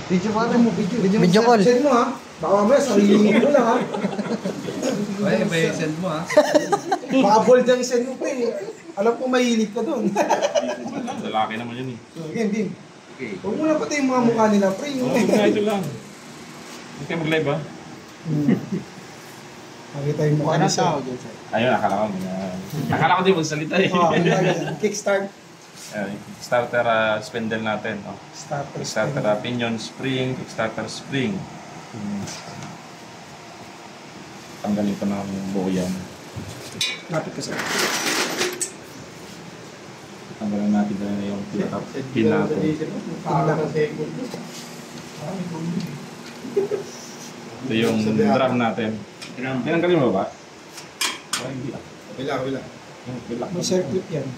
Video call. Video call. Send mo ha. Baka mamaya sarili mo lang ha. May send mo ha. Baka bold yung send mo pa eh. Alam ko mahilig ka doon. Lalaki naman yun eh. So again, Dim. Okay. Huwag mo na pati yung mga mukha nila, pre. Ito lang. Hindi kayo mag-live ba? Nakita yung mukha nila. Ayun, akala ko. Akala ko di magsalita eh. Kickstart. Kickstarter spindle natin. Oh. Kickstarter pinion spring, Kickstarter spring. Tanggalin ko na yung buo yan. Lapit ka sa Tanggalin natin na yung pin natin. Ito yung drum natin. Tinanggalin mo ba? Hindi. Bila. May circuit yan.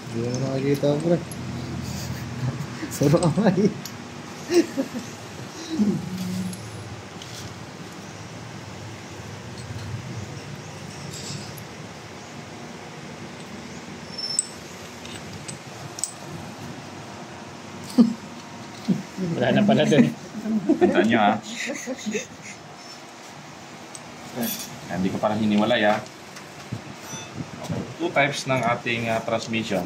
Hindi mo nakikita, bro. Suro kamay. Wala na pala dun. Tandaan nyo ha. Hindi ko parang hiniwalay ha. Okay. Two types ng ating transmission.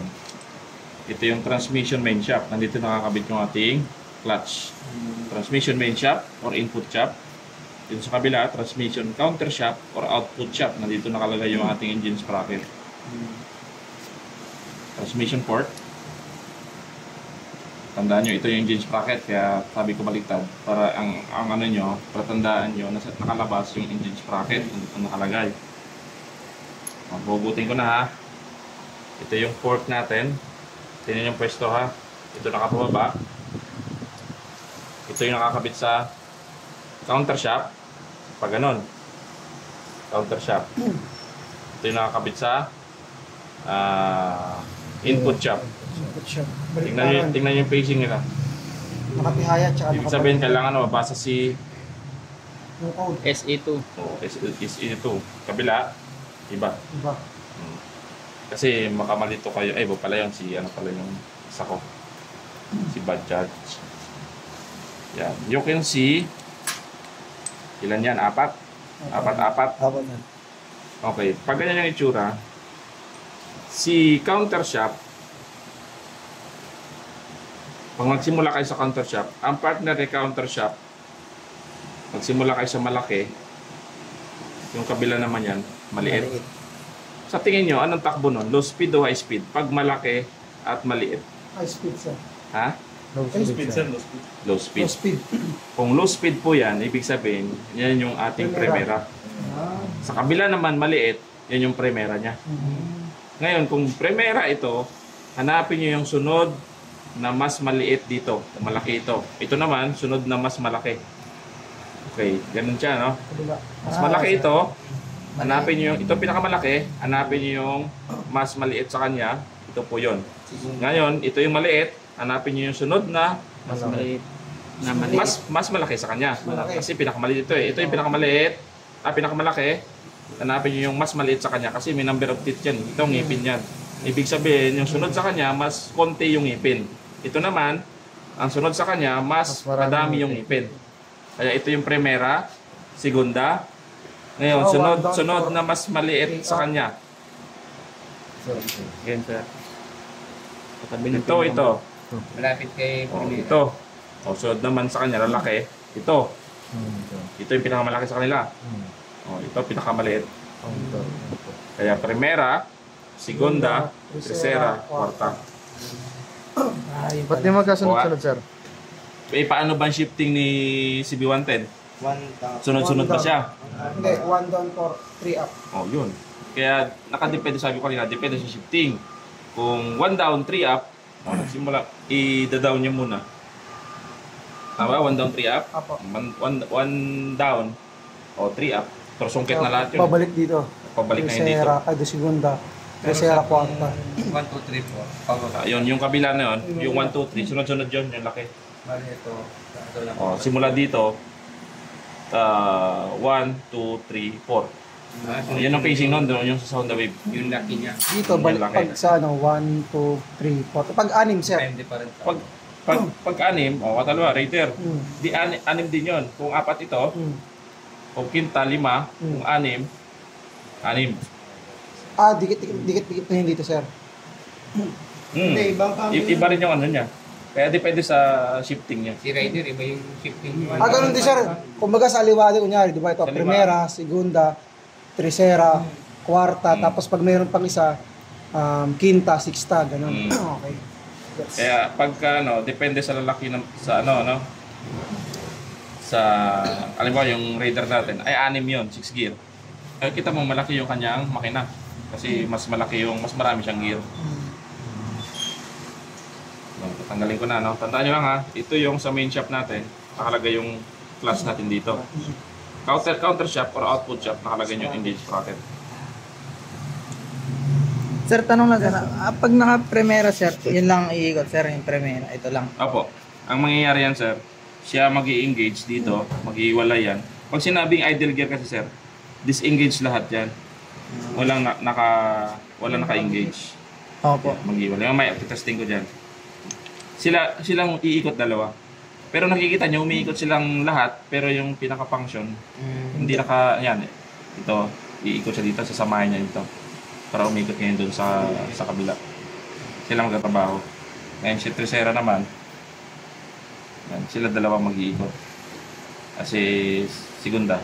Ito yung transmission main shaft. Nandito nakakabit yung ating clutch. Transmission main shaft or input shaft. Dito sa kabila, transmission counter shaft or output shaft. Nandito nakalagay yung ating engine sprocket. Transmission port. Tandaan nyo, ito yung engine sprocket, kaya sabi ko baliktad para ang ano nyo, para tandaan nyo, nakalabas yung engine sprocket ang nakalagay. Mabubutin ko na ha. Ito yung fork natin. Tingnan yung pwesto ha. Ito nakapababa. Ito yung nakakabit sa counter shaft. Pag ganon. Counter shaft. Ito yung nakakabit sa input shaft. Tingnan yung pacing nila. Nakatihaya tsaka Ibig sabihin, kailangan mabasa si yung code. SE2. SE2. Kabila, iba. Kasi makamalito kayo. Iba pala yun. Ano pala yung isa ko. Si Bajaj. Yan. You can see, ilan yan? Apat? Apat. Okay. Pag ganyan yung itsura, si counter shaft, pag magsimula kayo sa counter shaft, ang partner ni counter shaft, magsimula kayo sa malaki, yung kabila naman yan, maliit. Sa tingin nyo, anong takbo nun? Low speed o high speed? Pag malaki at maliit. High speed sir. Ha? Low speed sir. Low speed. Kung low speed po yan, ibig sabihin, yan yung ating primera. Sa kabila naman, maliit, yan yung primera niya. Ngayon, kung primera ito, hanapin nyo yung sunod na mas maliit dito, malaki ito. Ito naman, sunod na mas malaki. Okay, ganun siya, no? Mas malaki ito, hanapin nyo yung, ito pinakamalaki, hanapin nyo yung mas maliit sa kanya, ito po yun. Ngayon, ito yung maliit, hanapin nyo yung sunod na Mas maliit. mas malaki sa kanya. Kasi pinakamaliit ito eh. Ito yung pinakamaliit, pinakamalaki, hanapin nyo yung mas maliit sa kanya kasi may number of teeth yan. Ito ang ngipin yan. Ibig sabihin, yung sunod sa kanya, mas konti yung ngipin. Ito naman, ang sunod sa kanya, mas madami yung ngipin. Kaya ito yung primera, segunda. Ngayon, sunod na mas maliit sa kanya. Yan sir. Ito. Malapit kay Ito. Sunod naman sa kanya, lalaki. Ito. Ito yung pinakamalaki sa kanila. Ito, pinakamaliit. Kaya primera, segunda, tercera, kwarta. Ba't di magkasunod-sunod, sir? Paano ba ang shifting ni CB110? Sunod-sunod ba siya? Hindi, 1 down for 3 up. Yun. Kaya nakadepende, sabi ko kanina, depende sa shifting. Kung 1 down, 3 up, nagsimula, i-down niya muna. Tama? 1 down, 3 up? 1 down, 3 up. Pero sungkit na lahat yun. Pabalik dito. Pabalik na yun dito. Ay, segunda. Tercera, kwarta. 1, 2, 3, 4. Yun, yung kabila na yun, yung 1, 2, 3, sunod-sunod yun, yung laki. Bali ito. Ito lang. O, simula dito, 1, 2, 3, 4. Yan ang pacing nun, doon yung sa sound wave. Yung laki niya. Dito, balik Malaki. pag sa ano, 1, 2, 3, 4. Pag 6, sir. Depende pa rin. Pag-anim, o katalawa, rater, Mm. di anim din yun. Kung 4 ito, Mm. kung quinta, 5, kung 6, 6. Ah, dikit na yun dito, sir. Mm. Iba rin yung ano niya. Kaya depende sa shifting niya. Si Rider, iba yung shifting mo. Ah, ganun din, sir. Kumbaga sa aliwado, kunyari, di ba ito? Sa lima. Primera, segunda, tercera, kwarta, tapos pag mayroon pang isa, quinta, sixta, ganun. Mm. Okay. Yes. Kaya pagka depende sa lalaki ng sa sa alam mo yung Raider natin ay 6 'yon, 6 gear. Kaya kita mo malaki yung kanyang makina kasi mas marami siyang gear. Tanggalin ko na Tandaan niyo lang ha, ito yung sa main shop natin, nakalagay yung class natin dito. Counter shop or output shop, nakalagay yung engage bracket. Sir, tanong lang sir. Pag naka-Primera sir, yun lang iikot sir, yung Primera. Ito lang. Opo. Ang mangyayari yan, sir, siya mag-i-engage dito, mag-iwalay yan. Pag sinabing idle gear kasi, sir, disengage lahat yan. Walang naka-engage. Opo. Mag-iwalay. May testing ko dyan. Silang iikot dalawa. Pero nakikita nyo, umiikot silang lahat, pero yung pinaka-function, hindi yan. Ito, iikot siya dito, sasamahin niya dito. Para umikot ngayon doon sa kabila. Sila magtatrabaho. Ngayon si Tresera naman, yan, sila dalawa mag-iikot. Kasi segunda.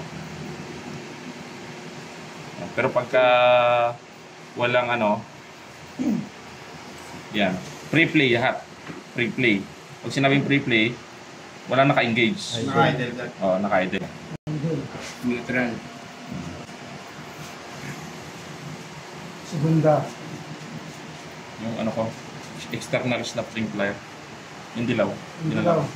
Yan. Pero pagka walang yan, pre-play lahat. Pre-play. Pag sinabing pre-play, wala naka-engage. Naka-idle ka. Oo, naka-idle. Neutral. Segunda. Yung ko, external snap plier. Yung dilaw. Hindi Yun daw. lang.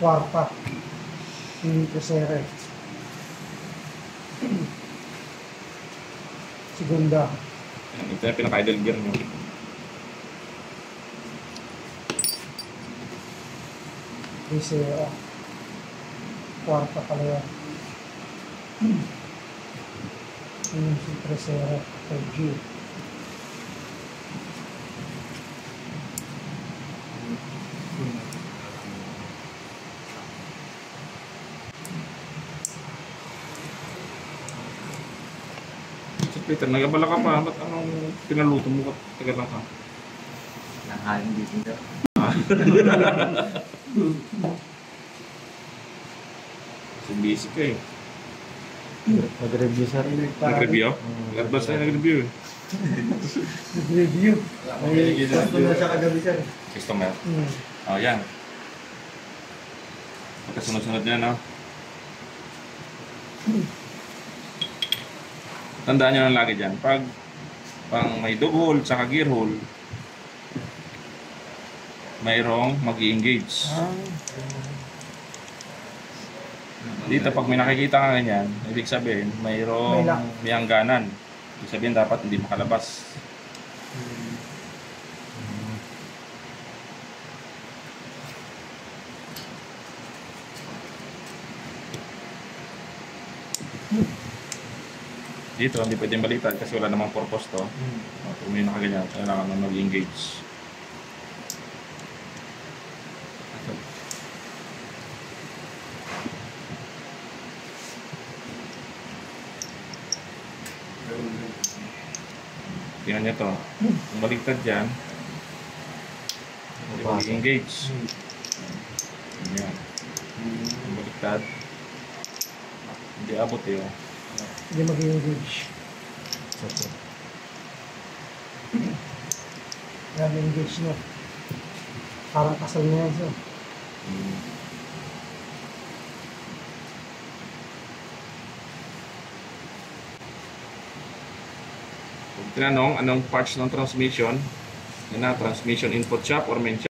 Kwarta. Yung tercera. Segunda. Yan, ito yung pinaka-idle gear nyo. Tercera. Kwarta pala yan. Yung si tercera. Third G. Peter, nagabala ka pa. Ba't anong pinaluto mo? Tagal lang ka. Nakahalin dito. So busy ka eh. Mag-review sir. Nag-review? Nag-advance tayo nag-review eh. Review. May gusto na siya kagabi siya. Customer. Oh, yan. Pagkasunod-sunod niya, Tandaan nyo lang lagi dyan. Pag may dog hole, tsaka gear hole, mayroong mag-i-engage. Dito, pag may nakikita ka ganyan, ibig sabihin, mayroong may hangganan. Ibig sabihin, dapat hindi makalabas. Dito, hindi pwedeng baliktad kasi wala namang purpose to. Kung may nakaganyan, kailangan na mag-engage. Tingnan nyo to. Kung baliktad dyan, hindi mag-engage. Yan. Kung baliktad, hindi abot yun. Hindi mag-engage. Yan, engage na. Parang kasal na yan, sir. Kung tinanong anong parts ng transmission, Yan na, transmission input shock or main shock.